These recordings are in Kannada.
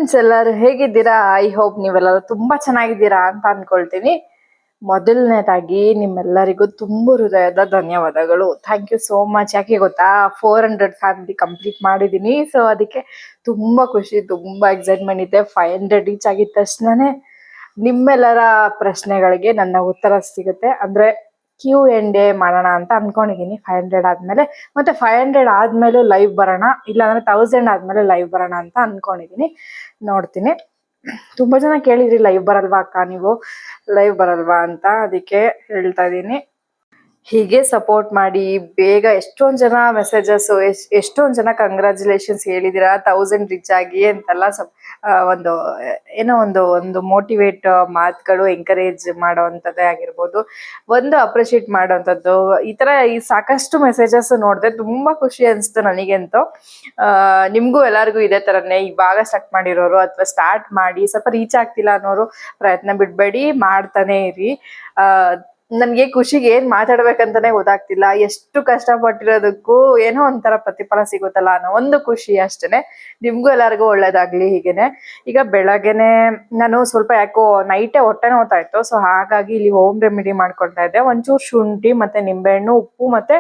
ಫ್ರೆಂಡ್ಸ್ ಎಲ್ಲರೂ ಹೇಗಿದ್ದೀರಾ? ಐ ಹೋಪ್ ನೀವೆಲ್ಲರೂ ತುಂಬಾ ಚೆನ್ನಾಗಿದ್ದೀರಾ ಅಂತ ಅನ್ಕೊಳ್ತೀನಿ. ಮೊದಲನೇದಾಗಿ ನಿಮ್ಮೆಲ್ಲರಿಗೂ ತುಂಬ ಹೃದಯದ ಧನ್ಯವಾದಗಳು. Thank you so much. ಯಾಕೆ ಗೊತ್ತಾ, 400 ಫ್ಯಾಮಿಲಿ ಕಂಪ್ಲೀಟ್ ಮಾಡಿದ್ದೀನಿ. ಸೊ ಅದಕ್ಕೆ ತುಂಬಾ ಖುಷಿ, ತುಂಬಾ ಎಕ್ಸೈಟ್ಮೆಂಟ್ ಇದೆ. 500 ರೀಚ್ ಆಗಿದ ತಕ್ಷಣನೇ ನಿಮ್ಮೆಲ್ಲರ ಪ್ರಶ್ನೆಗಳಿಗೆ ನನ್ನ ಉತ್ತರ ಸಿಗುತ್ತೆ. ಅಂದ್ರೆ Q&A ಮಾಡೋಣ ಅಂತ ಅನ್ಕೊಂಡಿದೀನಿ 500 ಆದ್ಮೇಲೆ. ಮತ್ತೆ 500 ಆದ್ಮೇಲೆ ಲೈವ್ ಬರೋಣ, ಇಲ್ಲಾಂದ್ರೆ 1000 ಆದ್ಮೇಲೆ ಲೈವ್ ಬರೋಣ ಅಂತ ಅನ್ಕೊಂಡಿದೀನಿ. ನೋಡ್ತೀನಿ. ತುಂಬಾ ಜನ ಕೇಳಿದ್ರಿ ಲೈವ್ ಬರಲ್ವಾ ಅಕ್ಕ ನೀವು, ಲೈವ್ ಬರಲ್ವಾ ಅಂತ. ಅದಕ್ಕೆ ಹೇಳ್ತಾ ಇದೀನಿ, ಹೀಗೆ ಸಪೋರ್ಟ್ ಮಾಡಿ. ಬೇಗ ಎಷ್ಟೊಂದ್ ಜನ ಮೆಸೇಜಸ್, ಎಷ್ಟೊಂದ್ ಜನ ಕಂಗ್ರಾಚುಲೇಷನ್ಸ್ ಹೇಳಿದಿರಾ 1000 ರೀಚ್ ಆಗಿ ಅಂತೆಲ್ಲ. ಒಂದು ಏನೋ ಒಂದು ಮೋಟಿವೇಟ್ ಮಾತುಗಳು, ಎಂಕರೇಜ್ ಮಾಡೋವಂಥದ್ದೇ ಆಗಿರ್ಬೋದು, ಒಂದು ಅಪ್ರಿಶಿಯೇಟ್ ಮಾಡೋವಂಥದ್ದು, ಈ ತರ ಸಾಕಷ್ಟು ಮೆಸೇಜಸ್ ನೋಡಿದೆ. ತುಂಬಾ ಖುಷಿ ಅನಿಸ್ತು ನನಗಂತೂ. ನಿಮ್ಗೂ ಎಲ್ಲರಿಗೂ ಇದೇ ತರನೇ ಇವಾಗ ಸ್ಟಾರ್ಟ್ ಮಾಡಿರೋರು ಅಥವಾ ಸ್ಟಾರ್ಟ್ ಮಾಡಿ ಸ್ವಲ್ಪ ರೀಚ್ ಆಗ್ತಿಲ್ಲ ಅನ್ನೋರು ಪ್ರಯತ್ನ ಬಿಡ್ಬೇಡಿ, ಮಾಡ್ತಾನೆ ಇರಿ. ನನ್ಗೆ ಖುಷಿಗೆ ಏನ್ ಮಾತಾಡ್ಬೇಕಂತಾನೆ ಗೊತ್ತಾಗ್ತಿಲ್ಲ. ಎಷ್ಟು ಕಷ್ಟಪಟ್ಟಿರೋದಕ್ಕೂ ಏನೋ ಒಂಥರ ಪ್ರತಿಫಲ ಸಿಗುತ್ತಲ್ಲ ಅನ್ನೋ ಒಂದು ಖುಷಿ ಅಷ್ಟೇನೆ. ನಿಮ್ಗೂ ಎಲ್ಲರಿಗೂ ಒಳ್ಳೇದಾಗ್ಲಿ. ಹೀಗೇನೆ ಈಗ ಬೆಳಗ್ಗೆನೆ ನಾನು ಸ್ವಲ್ಪ ಯಾಕೋ ನೈಟೇ ಹೊಟ್ಟೆ ನೋವ್ತಾ ಇತ್ತು. ಸೊ ಹಾಗಾಗಿ ಇಲ್ಲಿ ಹೋಮ್ ರೆಮಿಡಿ ಮಾಡ್ಕೊಳ್ತಾ ಇದ್ದೆ. ಒಂಚೂರು ಶುಂಠಿ ಮತ್ತೆ ನಿಂಬೆಹಣ್ಣು, ಉಪ್ಪು ಮತ್ತೆ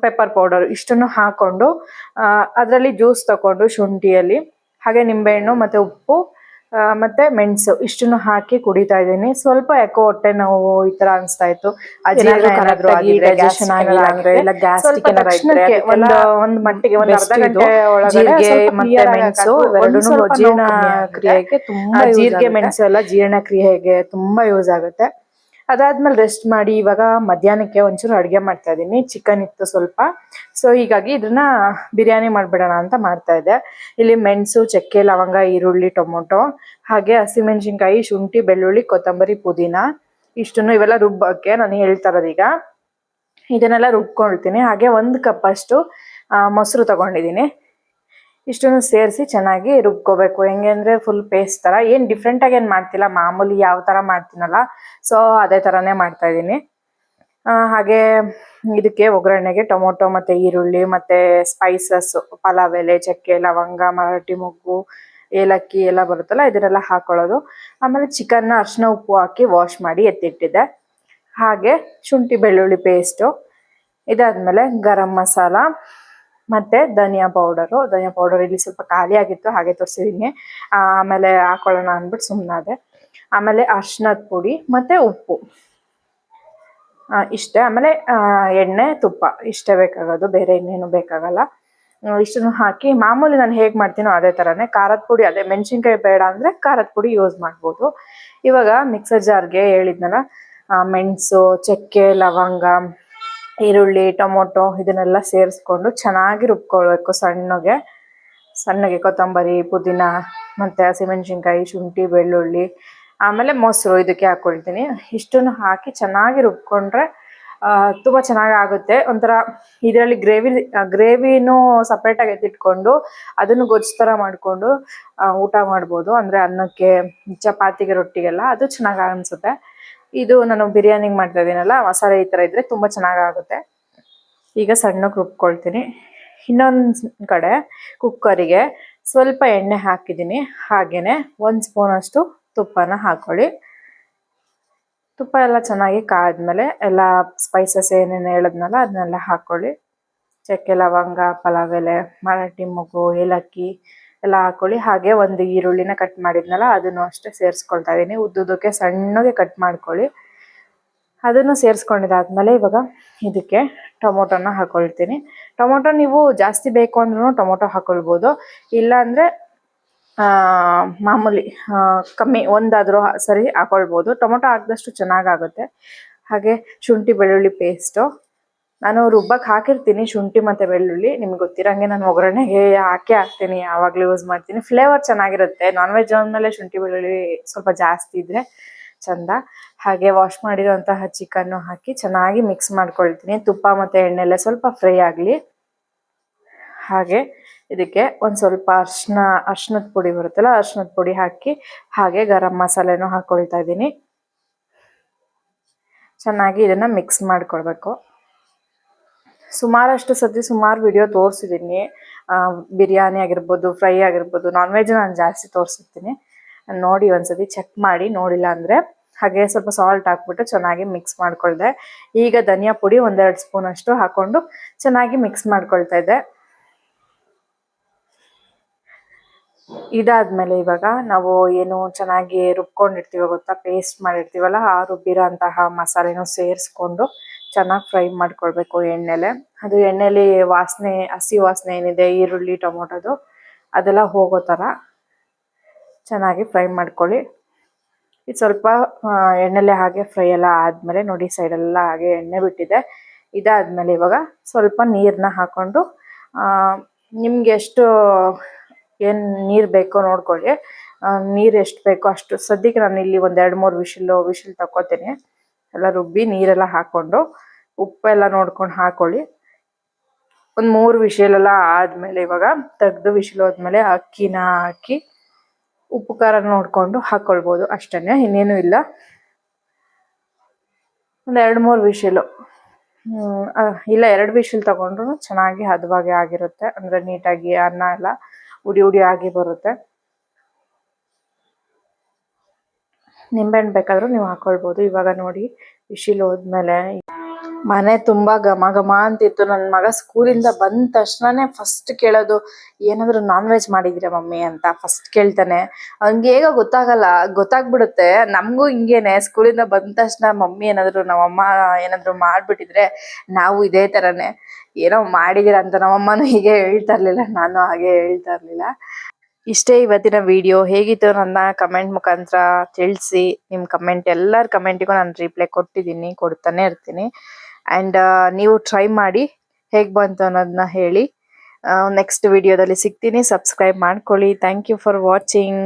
ಪೆಪ್ಪರ್ ಪೌಡರ್ ಇಷ್ಟನ್ನು ಹಾಕೊಂಡು ಅದರಲ್ಲಿ ಜ್ಯೂಸ್ ತಕೊಂಡು, ಶುಂಠಿಯಲ್ಲಿ ಹಾಗೆ ನಿಂಬೆಹಣ್ಣು ಮತ್ತೆ ಉಪ್ಪು ಮತ್ತೆ ಮೆಣಸು ಇಷ್ಟನ್ನು ಹಾಕಿ ಕುಡಿತಾ ಇದ್ದೀನಿ. ಸ್ವಲ್ಪ ಯಾಕೋ ಹೊಟ್ಟೆ ನೋವು ಈ ತರ ಅನಿಸ್ತಾ ಇತ್ತು. ಒಂದ್ ಮಟ್ಟಿಗೆ ಒಂದ್ ಅರ್ಧ ಗಂಟೆ ಒಳಗಡೆ ಮತ್ತೆ ಮೆಣಸು ಜೀರ್ಣ ಕ್ರಿಯೆಗೆ ತುಂಬಾ, ಜೀರಿಗೆ ಮೆಣಸು ಎಲ್ಲ ಜೀರ್ಣ ಕ್ರಿಯೆಗೆ ತುಂಬಾ ಯೂಸ್ ಆಗುತ್ತೆ. ಅದಾದ್ಮೇಲೆ ರೆಸ್ಟ್ ಮಾಡಿ ಇವಾಗ ಮಧ್ಯಾಹ್ನಕ್ಕೆ ಒಂಚೂರು ಅಡುಗೆ ಮಾಡ್ತಾ ಇದ್ದೀನಿ. ಚಿಕನ್ ಇತ್ತು ಸ್ವಲ್ಪ, ಸೊ ಹೀಗಾಗಿ ಇದನ್ನ ಬಿರಿಯಾನಿ ಮಾಡ್ಬಿಡೋಣ ಅಂತ ಮಾಡ್ತಾ ಇದ್ದೆ. ಇಲ್ಲಿ ಮೆಣಸು, ಚಕ್ಕೆ, ಲವಂಗ, ಈರುಳ್ಳಿ, ಟೊಮೊಟೊ, ಹಾಗೆ ಹಸಿಮೆಣಸಿನ್ಕಾಯಿ, ಶುಂಠಿ, ಬೆಳ್ಳುಳ್ಳಿ, ಕೊತ್ತಂಬರಿ, ಪುದೀನ ಇಷ್ಟನ್ನು ಇವೆಲ್ಲ ರುಬ್ಬಕ್ಕೆ ನಾನು ಹೇಳ್ತಾ ಇರೋದು. ಈಗ ಇದನ್ನೆಲ್ಲ ರುಬ್ಕೊಳ್ತೀನಿ. ಹಾಗೆ 1 ಕಪ್ ಅಷ್ಟು ಮೊಸರು ತಗೊಂಡಿದ್ದೀನಿ. ಇಷ್ಟನ್ನು ಸೇರಿಸಿ ಚೆನ್ನಾಗಿ ರುಬ್ಕೋಬೇಕು. ಹೆಂಗೆ ಅಂದ್ರೆ ಫುಲ್ ಪೇಸ್ಟ್ ತರ. ಏನ್ ಡಿಫ್ರೆಂಟ್ ಆಗಿ ಏನ್ ಮಾಡ್ತಿಲ್ಲ, ಮಾಮೂಲಿ ಯಾವ ತರ ಮಾಡ್ತೀನಲ್ಲ ಸೊ ಅದೇ ತರಾನೇ ಮಾಡ್ತಾ ಇದ್ದೀನಿ. ಹಾಗೆ ಇದಕ್ಕೆ ಒಗ್ಗರಣೆಗೆ ಟೊಮೊಟೊ ಮತ್ತೆ ಈರುಳ್ಳಿ ಮತ್ತೆ ಸ್ಪೈಸಸ್, ಪಲಾವ್ ಎಲೆ, ಚಕ್ಕೆ, ಲವಂಗ, ಮರಾಠಿ ಮೊಗ್ಗು, ಏಲಕ್ಕಿ ಎಲ್ಲ ಬರುತ್ತಲ್ಲ ಇದನ್ನೆಲ್ಲ ಹಾಕೊಳ್ಳೋದು. ಆಮೇಲೆ ಚಿಕನ್ನ ಅರಿಶಿನ ಉಪ್ಪು ಹಾಕಿ ವಾಶ್ ಮಾಡಿ ಎತ್ತಿಟ್ಟಿದ್ದೆ. ಹಾಗೆ ಶುಂಠಿ ಬೆಳ್ಳುಳ್ಳಿ ಪೇಸ್ಟು, ಇದಾದ್ಮೇಲೆ ಗರಂ ಮಸಾಲ ಮತ್ತೆ ಧನಿಯಾ ಪೌಡರ್ ಇಲ್ಲಿ ಸ್ವಲ್ಪ ಖಾಲಿ ಆಗಿತ್ತು, ಹಾಗೆ ತೋರಿಸಿದೀನಿ. ಆಮೇಲೆ ಹಾಕೊಳ್ಳೋಣ ಅಂದ್ಬಿಟ್ಟು ಸುಮ್ಮನಾದೆ. ಆಮೇಲೆ ಅರಿಶಿನದ ಪುಡಿ ಮತ್ತೆ ಉಪ್ಪು ಇಷ್ಟೇ. ಆಮೇಲೆ ಎಣ್ಣೆ, ತುಪ್ಪ ಇಷ್ಟೇ ಬೇಕಾಗೋದು, ಬೇರೆ ಇನ್ನೇನು ಬೇಕಾಗಲ್ಲ. ಇಷ್ಟನ್ನು ಹಾಕಿ ಮಾಮೂಲಿ ನಾನು ಹೇಗೆ ಮಾಡ್ತೀನೋ ಅದೇ ಥರನೇ. ಖಾರದ ಪುಡಿ ಅದೇ, ಮೆಣಸಿನ್ಕಾಯಿ ಬೇಡ ಅಂದರೆ ಖಾರದ ಪುಡಿ ಯೂಸ್ ಮಾಡ್ಬೋದು. ಇವಾಗ ಮಿಕ್ಸರ್ ಜಾರ್ಗೆ ಹೇಳಿದ್ನಲ್ಲ, ಮೆಣಸು, ಚಕ್ಕೆ, ಲವಂಗ, ಈರುಳ್ಳಿ, ಟೊಮೊಟೊ ಇದನ್ನೆಲ್ಲ ಸೇರಿಸ್ಕೊಂಡು ಚೆನ್ನಾಗಿ ರುಬ್ಕೊಳ್ಬೇಕು. ಸಣ್ಣಗೆ ಕೊತ್ತಂಬರಿ, ಪುದೀನ ಮತ್ತು ಹಸಿಮೆಣಸಿನ್ಕಾಯಿ, ಶುಂಠಿ, ಬೆಳ್ಳುಳ್ಳಿ, ಆಮೇಲೆ ಮೊಸರು ಇದಕ್ಕೆ ಹಾಕ್ಕೊಳ್ತೀನಿ. ಇಷ್ಟನ್ನು ಹಾಕಿ ಚೆನ್ನಾಗಿ ರುಬ್ಕೊಂಡ್ರೆ ತುಂಬ ಚೆನ್ನಾಗಿ ಆಗುತ್ತೆ. ಒಂಥರ ಇದರಲ್ಲಿ ಗ್ರೇವಿನೂ ಸಪ್ರೇಟಾಗಿ ಎತ್ತಿಟ್ಕೊಂಡು ಅದನ್ನು ಗೊಜ್ಜು ಥರ ಮಾಡಿಕೊಂಡು ಊಟ ಮಾಡ್ಬೋದು. ಅಂದರೆ ಅನ್ನಕ್ಕೆ, ಚಪಾತಿಗೆ, ರೊಟ್ಟಿಗೆಲ್ಲ ಅದು ಚೆನ್ನಾಗಿ ಅನಿಸುತ್ತೆ. ಇದು ನಾನು ಬಿರಿಯಾನಿಗೆ ಮಾಡ್ತಾ ಇದ್ದೀನಲ್ಲ, ಮಸಾಲೆ ಈ ಥರ ಇದ್ದರೆ ತುಂಬ ಚೆನ್ನಾಗಾಗುತ್ತೆ. ಈಗ ಸಣ್ಣಕ್ಕೆ ರುಬ್ಕೊಳ್ತೀನಿ. ಇನ್ನೊಂದು ಕಡೆ ಕುಕ್ಕರಿಗೆ ಸ್ವಲ್ಪ ಎಣ್ಣೆ ಹಾಕಿದ್ದೀನಿ. ಹಾಗೆಯೇ 1 ಸ್ಪೂನ್ ಅಷ್ಟು ತುಪ್ಪನ ಹಾಕೊಳ್ಳಿ. ತುಪ್ಪ ಎಲ್ಲ ಚೆನ್ನಾಗಿ ಕಾದ್ಮೇಲೆ ಎಲ್ಲ ಸ್ಪೈಸಸ್ ಏನೇನು ಹೇಳಿದ್ನಲ್ಲ ಅದನ್ನೆಲ್ಲ ಹಾಕ್ಕೊಳ್ಳಿ. ಚಕ್ಕೆ, ಲವಂಗ, ಪಲಾವ್ ಎಲೆ, ಮರಾಠಿ ಮೊಗ್ಗು, ಏಲಕ್ಕಿ ಎಲ್ಲ ಹಾಕ್ಕೊಳ್ಳಿ. ಹಾಗೆ 1 ಈರುಳ್ಳಿನ ಕಟ್ ಮಾಡಿದ್ನಲ್ಲ ಅದನ್ನು ಅಷ್ಟೇ ಸೇರಿಸ್ಕೊಳ್ತಾ ಇದ್ದೀನಿ. ಉದ್ದುದಕ್ಕೆ ಸಣ್ಣಗೆ ಕಟ್ ಮಾಡ್ಕೊಳ್ಳಿ. ಅದನ್ನು ಸೇರಿಸ್ಕೊಂಡಿದ್ದಾದ್ಮೇಲೆ ಇವಾಗ ಇದಕ್ಕೆ ಟೊಮೊಟೊನ ಹಾಕೊಳ್ತೀನಿ. ಟೊಮೊಟೊ ನೀವು ಜಾಸ್ತಿ ಬೇಕು ಅಂದ್ರೂ ಟೊಮೊಟೊ ಹಾಕೊಳ್ಬೋದು, ಇಲ್ಲಾಂದರೆ ಮಾಮೂಲಿ ಕಮ್ಮಿ ಒಂದಾದರೂ ಸರಿ ಹಾಕೊಳ್ಬೋದು. ಟೊಮೊಟೊ ಹಾಕಿದಷ್ಟು ಚೆನ್ನಾಗಾಗುತ್ತೆ. ಹಾಗೆ ಶುಂಠಿ ಬೆಳ್ಳುಳ್ಳಿ ಪೇಸ್ಟು ನಾನು ರುಬ್ಬಕ್ಕೆ ಹಾಕಿರ್ತೀನಿ, ಶುಂಠಿ ಮತ್ತು ಬೆಳ್ಳುಳ್ಳಿ. ನಿಮ್ಗೆ ಗೊತ್ತಿರೋಂಗೆ ನಾನು ಒಗ್ಗರಣೆಗೆ ಹಾಕ್ತೀನಿ, ಯಾವಾಗಲೂ ಯೂಸ್ ಮಾಡ್ತೀನಿ. ಫ್ಲೇವರ್ ಚೆನ್ನಾಗಿರುತ್ತೆ. ನಾನ್ ವೆಜ್ ಅಂದಮೇಲೆ ಶುಂಠಿ ಬೆಳ್ಳುಳ್ಳಿ ಸ್ವಲ್ಪ ಜಾಸ್ತಿ ಇದ್ದರೆ ಚಂದ. ಹಾಗೆ ವಾಶ್ ಮಾಡಿರೋಂತಹ ಚಿಕನ್ನು ಹಾಕಿ ಚೆನ್ನಾಗಿ ಮಿಕ್ಸ್ ಮಾಡ್ಕೊಳ್ತೀನಿ. ತುಪ್ಪ ಮತ್ತು ಎಣ್ಣೆಲ್ಲ ಸ್ವಲ್ಪ ಫ್ರೈ ಆಗಲಿ. ಹಾಗೆ ಇದಕ್ಕೆ ಒಂದು ಸ್ವಲ್ಪ ಅರ್ಶಿನದ ಪುಡಿ ಬರುತ್ತಲ್ಲ, ಅರ್ಶಿನದ ಪುಡಿ ಹಾಕಿ ಹಾಗೆ ಗರಂ ಮಸಾಲೆನೂ ಹಾಕ್ಕೊಳ್ತಾ ಇದ್ದೀನಿ. ಚೆನ್ನಾಗಿ ಇದನ್ನು ಮಿಕ್ಸ್ ಮಾಡ್ಕೊಳ್ಬೇಕು. ಸುಮಾರು ವಿಡಿಯೋ ತೋರಿಸಿದ್ದೀನಿ. ಬಿರಿಯಾನಿ ಆಗಿರ್ಬೋದು, ಫ್ರೈ ಆಗಿರ್ಬೋದು, ನಾನ್ ವೆಜ್ ನಾನು ಜಾಸ್ತಿ ತೋರಿಸಿರ್ತೀನಿ. ನೋಡಿ ಒಂದ್ಸತಿ ಚೆಕ್ ಮಾಡಿ, ನೋಡಿಲ್ಲ ಅಂದರೆ ಹಾಗೆ ಸ್ವಲ್ಪ ಸಾಲ್ಟ್ ಹಾಕ್ಬಿಟ್ಟು ಚೆನ್ನಾಗಿ ಮಿಕ್ಸ್ ಮಾಡ್ಕೊಳ್ದೆ. ಈಗ ಧನಿಯಾ ಪುಡಿ 1-2 ಸ್ಪೂನ್ ಅಷ್ಟು ಹಾಕೊಂಡು ಚೆನ್ನಾಗಿ ಮಿಕ್ಸ್ ಮಾಡ್ಕೊಳ್ತಾ ಇದ್ದೆ. ಇದಾದ್ಮೇಲೆ ಇವಾಗ ನಾವು ಏನು ಚೆನ್ನಾಗಿ ರುಬ್ಕೊಂಡಿರ್ತೀವ ಗೊತ್ತಾ, ಪೇಸ್ಟ್ ಮಾಡಿರ್ತೀವಲ್ಲ, ಆ ರುಬ್ಬಿರೋ ಅಂತಹ ಮಸಾಲೆನೂ ಸೇರಿಸ್ಕೊಂಡು ಚೆನ್ನಾಗಿ ಫ್ರೈ ಮಾಡ್ಕೊಳ್ಬೇಕು ಎಣ್ಣೆಲೆ. ಅದು ಎಣ್ಣೆಲಿ ವಾಸನೆ, ಹಸಿ ವಾಸನೆ ಏನಿದೆ ಈರುಳ್ಳಿ ಟೊಮೊಟೊದು ಅದೆಲ್ಲ ಹೋಗೋ ಥರ ಚೆನ್ನಾಗಿ ಫ್ರೈ ಮಾಡ್ಕೊಳ್ಳಿ. ಇದು ಸ್ವಲ್ಪ ಎಣ್ಣೆಲೆ ಹಾಗೆ ಫ್ರೈ ಎಲ್ಲ ಆದಮೇಲೆ ನೋಡಿ ಸೈಡೆಲ್ಲ ಹಾಗೆ ಎಣ್ಣೆ ಬಿಟ್ಟಿದೆ. ಇದಾದ್ಮೇಲೆ ಇವಾಗ ಸ್ವಲ್ಪ ನೀರನ್ನ ಹಾಕ್ಕೊಂಡು ನಿಮ್ಗೆ ಎಷ್ಟು ಏನು ನೀರು ಬೇಕೋ ನೋಡ್ಕೊಳ್ಳಿ. ನೀರು ಎಷ್ಟು ಬೇಕೋ ಅಷ್ಟು. ಸದ್ಯಕ್ಕೆ ನಾನು ಇಲ್ಲಿ 1-2-3 ವಿಶಿಲ್ ತಗೋತೀನಿ. ಎಲ್ಲ ರುಬ್ಬಿ ನೀರೆಲ್ಲ ಹಾಕ್ಕೊಂಡು ಉಪ್ಪೆಲ್ಲ ನೋಡ್ಕೊಂಡು ಹಾಕೊಳ್ಳಿ. 1-3 ವಿಶಿಲೆಲ್ಲ ಆದಮೇಲೆ ಇವಾಗ ತೆಗೆದು ವಿಶಿಲ್ ಹೋದ್ಮೇಲೆ ಅಕ್ಕಿನ ಹಾಕಿ ಉಪ್ಪು ಖಾರ ನೋಡಿಕೊಂಡು ಹಾಕ್ಕೊಳ್ಬೋದು, ಅಷ್ಟೇ, ಇನ್ನೇನು ಇಲ್ಲ. 1-2-3 ವಿಶಿಲು, ಇಲ್ಲ 2 ವಿಶಿಲ್ ತಗೊಂಡ್ರು ಚೆನ್ನಾಗಿ ಹದವಾಗಿ ಆಗಿರುತ್ತೆ. ಅಂದರೆ ನೀಟಾಗಿ ಅನ್ನ ಎಲ್ಲ ಉಡಿ ಉಡಿ ಆಗಿ ಬರುತ್ತೆ. ನಿಂಬೆಹಣ್ಣು ಬೇಕಾದರೂ ನೀವು ಹಾಕ್ಕೊಳ್ಬೋದು. ಇವಾಗ ನೋಡಿ ವಿಶಿಲ್ ಹೋದ್ಮೇಲೆ ಮನೆ ತುಂಬ ಘಮ ಘಮ ಅಂತಿತ್ತು. ನನ್ನ ಮಗ ಸ್ಕೂಲಿಂದ ಬಂದ ತಕ್ಷಣನೇ ಫಸ್ಟ್ ಕೇಳೋದು, ಏನಾದರೂ ನಾನ್ ವೆಜ್ ಮಾಡಿದ್ದೀರಾ ಮಮ್ಮಿ ಅಂತ ಫಸ್ಟ್ ಕೇಳ್ತಾನೆ. ಅವ್ನಿಗೆ ಹೇಗೋ ಗೊತ್ತಾಗ್ಬಿಡುತ್ತೆ. ನಮಗೂ ಹಿಂಗೇನೆ, ಸ್ಕೂಲಿಂದ ಬಂದ ತಕ್ಷಣ ಮಮ್ಮಿ ಏನಾದರೂ, ನಮ್ಮಮ್ಮ ಏನಾದರೂ ಮಾಡಿಬಿಟ್ಟಿದ್ರೆ ನಾವು ಇದೇ ಥರನೇ ಏನೋ ಮಾಡಿದ್ದೀರಾ ಅಂತ ನಮ್ಮಮ್ಮನೂ ಹೀಗೆ ಹೇಳ್ತಾ ಇರಲಿಲ್ಲ, ನಾನು ಹಾಗೆ ಹೇಳ್ತಾ ಇರಲಿಲ್ಲ. ಇಷ್ಟೇ ಇವತ್ತಿನ ವಿಡಿಯೋ. ಹೇಗಿತ್ತು ನನ್ನ ಕಮೆಂಟ್ ಮುಖಾಂತರ ತಿಳಿಸಿ. ನಿಮ್ಮ ಕಮೆಂಟ್, ಎಲ್ಲರ ಕಮೆಂಟಿಗೂ ನಾನು ರಿಪ್ಲೈ ಕೊಡ್ತಾನೆ ಇರ್ತೀನಿ. ಆ್ಯಂಡ್ ನೀವು ಟ್ರೈ ಮಾಡಿ ಹೇಗೆ ಬಂತು ಅನ್ನೋದನ್ನ ಹೇಳಿ. ನೆಕ್ಸ್ಟ್ ವಿಡಿಯೋದಲ್ಲಿ ಸಿಗ್ತೀನಿ. ಸಬ್ಸ್ಕ್ರೈಬ್ ಮಾಡ್ಕೊಳ್ಳಿ. Thank you for watching.